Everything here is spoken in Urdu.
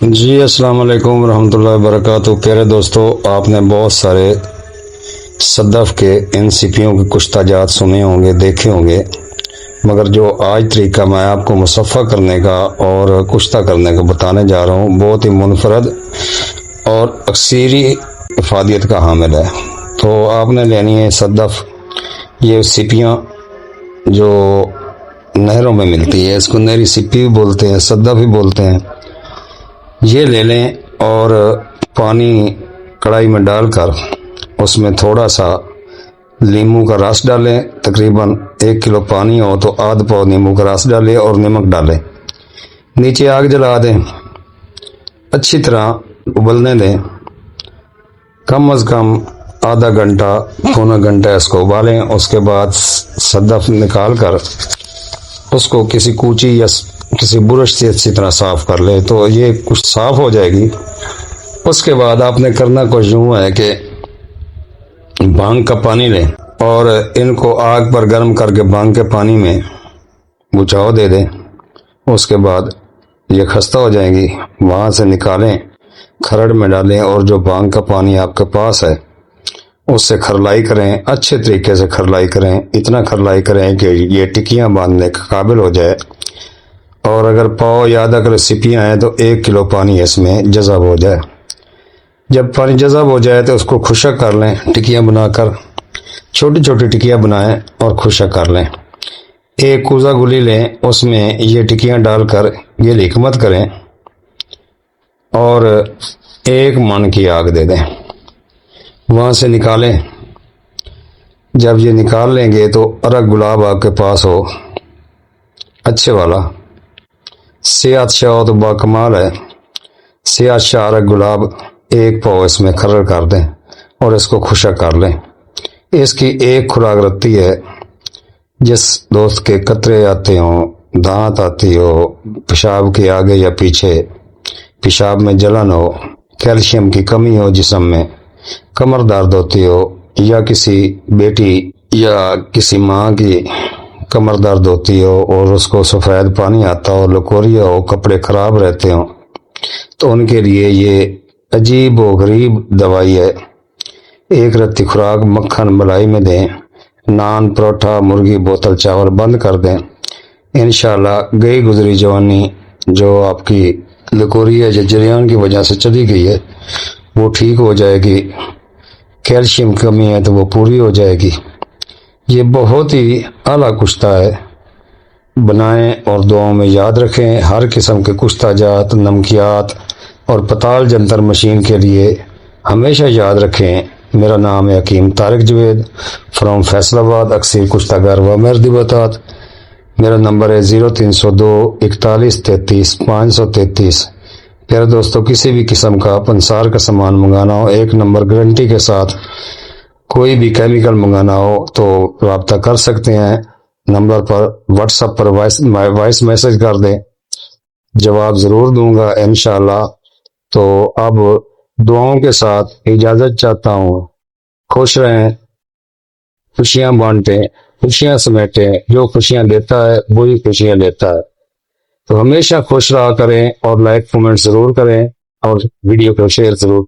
جی السلام علیکم ورحمۃ اللہ وبرکاتہ۔ پیارے دوستو، آپ نے بہت سارے صدف کے ان سپیوں کے کشتہ جات سنے ہوں گے، دیکھے ہوں گے، مگر جو آج طریقہ میں آپ کو مصفہ کرنے کا اور کشتہ کرنے کا بتانے جا رہا ہوں بہت ہی منفرد اور اکثری افادیت کا حامل ہے۔ تو آپ نے لینی ہے صدف، یہ سپیاں جو نہروں میں ملتی ہے، اس کو نہری سپی بھی بولتے ہیں، صدف بھی بولتے ہیں۔ یہ لے لیں اور پانی کڑھائی میں ڈال کر اس میں تھوڑا سا لیموں کا رس ڈالیں، تقریباً 1 کلو پانی ہو تو آدھ پاؤ نیمبو کا رس ڈالیں اور نمک ڈالیں، نیچے آگ جلا دیں، اچھی طرح ابلنے دیں، کم از کم آدھا گھنٹہ پونا گھنٹہ اس کو ابالیں۔ اس کے بعد صدف نکال کر اس کو کسی کوچی یا کسی برش سے اچھی طرح صاف کر لے تو یہ کچھ صاف ہو جائے گی۔ اس کے بعد آپ نے کرنا کچھ یوں ہے کہ بھانگ کا پانی لیں اور ان کو آگ پر گرم کر کے بھانگ کے پانی میں بچھاؤ دے دیں۔ اس کے بعد یہ خستہ ہو جائیں گی، وہاں سے نکالیں، کھرڑ میں ڈالیں اور جو بھانگ کا پانی آپ کے پاس ہے اس سے کھرلائی کریں، اچھے طریقے سے کھرلائی کریں، اتنا کھرلائی کریں کہ یہ ٹکیاں باندھنے کے قابل ہو جائے۔ اور اگر پاؤ یا آدھا کلو سپیاں ہیں تو 1 کلو پانی اس میں جذب ہو جائے۔ جب پانی جذب ہو جائے تو اس کو خشک کر لیں، ٹکیاں بنا کر چھوٹی چھوٹی ٹکیاں بنائیں اور خشک کر لیں۔ ایک کوزہ گلی لیں، اس میں یہ ٹکیاں ڈال کر یہ حکمت کریں اور 1 من کی آگ دے دیں، وہاں سے نکالیں۔ جب یہ نکال لیں گے تو ارگ گلاب آپ کے پاس ہو اچھے والا، سیاہ شاہ ہو تو باکمال ہے، سیاہ شاہ ارگ گلاب 1 پاؤ اس میں کھرڑ کر دیں اور اس کو خشک کر لیں۔ اس کی ایک خوراک رہتی ہے، جس دوست کے قطرے آتے ہوں، دانت آتی ہو، پیشاب کے آگے یا پیچھے پیشاب میں جلن ہو، کیلشیم کی کمی ہو جسم میں، کمر درد ہوتی ہو، یا کسی بیٹی یا کسی ماں کی کمر درد ہوتی ہو اور اس کو سفید پانی آتا ہو، لکوریا ہو، کپڑے خراب رہتے ہوں، تو ان کے لیے یہ عجیب و غریب دوائی ہے۔ 1 رتی خوراک مکھن ملائی میں دیں، نان پروٹھا مرغی بوتل چاول بند کر دیں۔ انشاءاللہ گئی گزری جوانی جو آپ کی لکوریا یا جریان کی وجہ سے چلی گئی ہے وہ ٹھیک ہو جائے گی، کیلشیم کمی ہے تو وہ پوری ہو جائے گی۔ یہ بہت ہی اعلیٰ کشتہ ہے، بنائیں اور دعاؤں میں یاد رکھیں۔ ہر قسم کے کشتہ جات، نمکیات اور پتال جنتر مشین کے لیے ہمیشہ یاد رکھیں، میرا نام ہے حکیم طارق جوید فرام فیصل آباد، اکثر کشتہ گر و مردی بتات۔ میرا نمبر ہے 0302 41 33 533۔ پیارے دوستو، کسی بھی قسم کا پنسار کا سامان منگانا ہو 1 نمبر گارنٹی کے ساتھ، کوئی بھی کیمیکل منگانا ہو تو رابطہ کر سکتے ہیں، نمبر پر واٹس ایپ پر وائس میسج کر دیں، جواب ضرور دوں گا انشاءاللہ۔ تو اب دعاؤں کے ساتھ اجازت چاہتا ہوں، خوش رہیں، خوشیاں بانٹیں، خوشیاں سمیٹیں، جو خوشیاں دیتا ہے وہی خوشیاں لیتا ہے۔ تو ہمیشہ خوش رہا کریں اور لائک کمنٹ ضرور کریں اور ویڈیو کو شیئر ضرور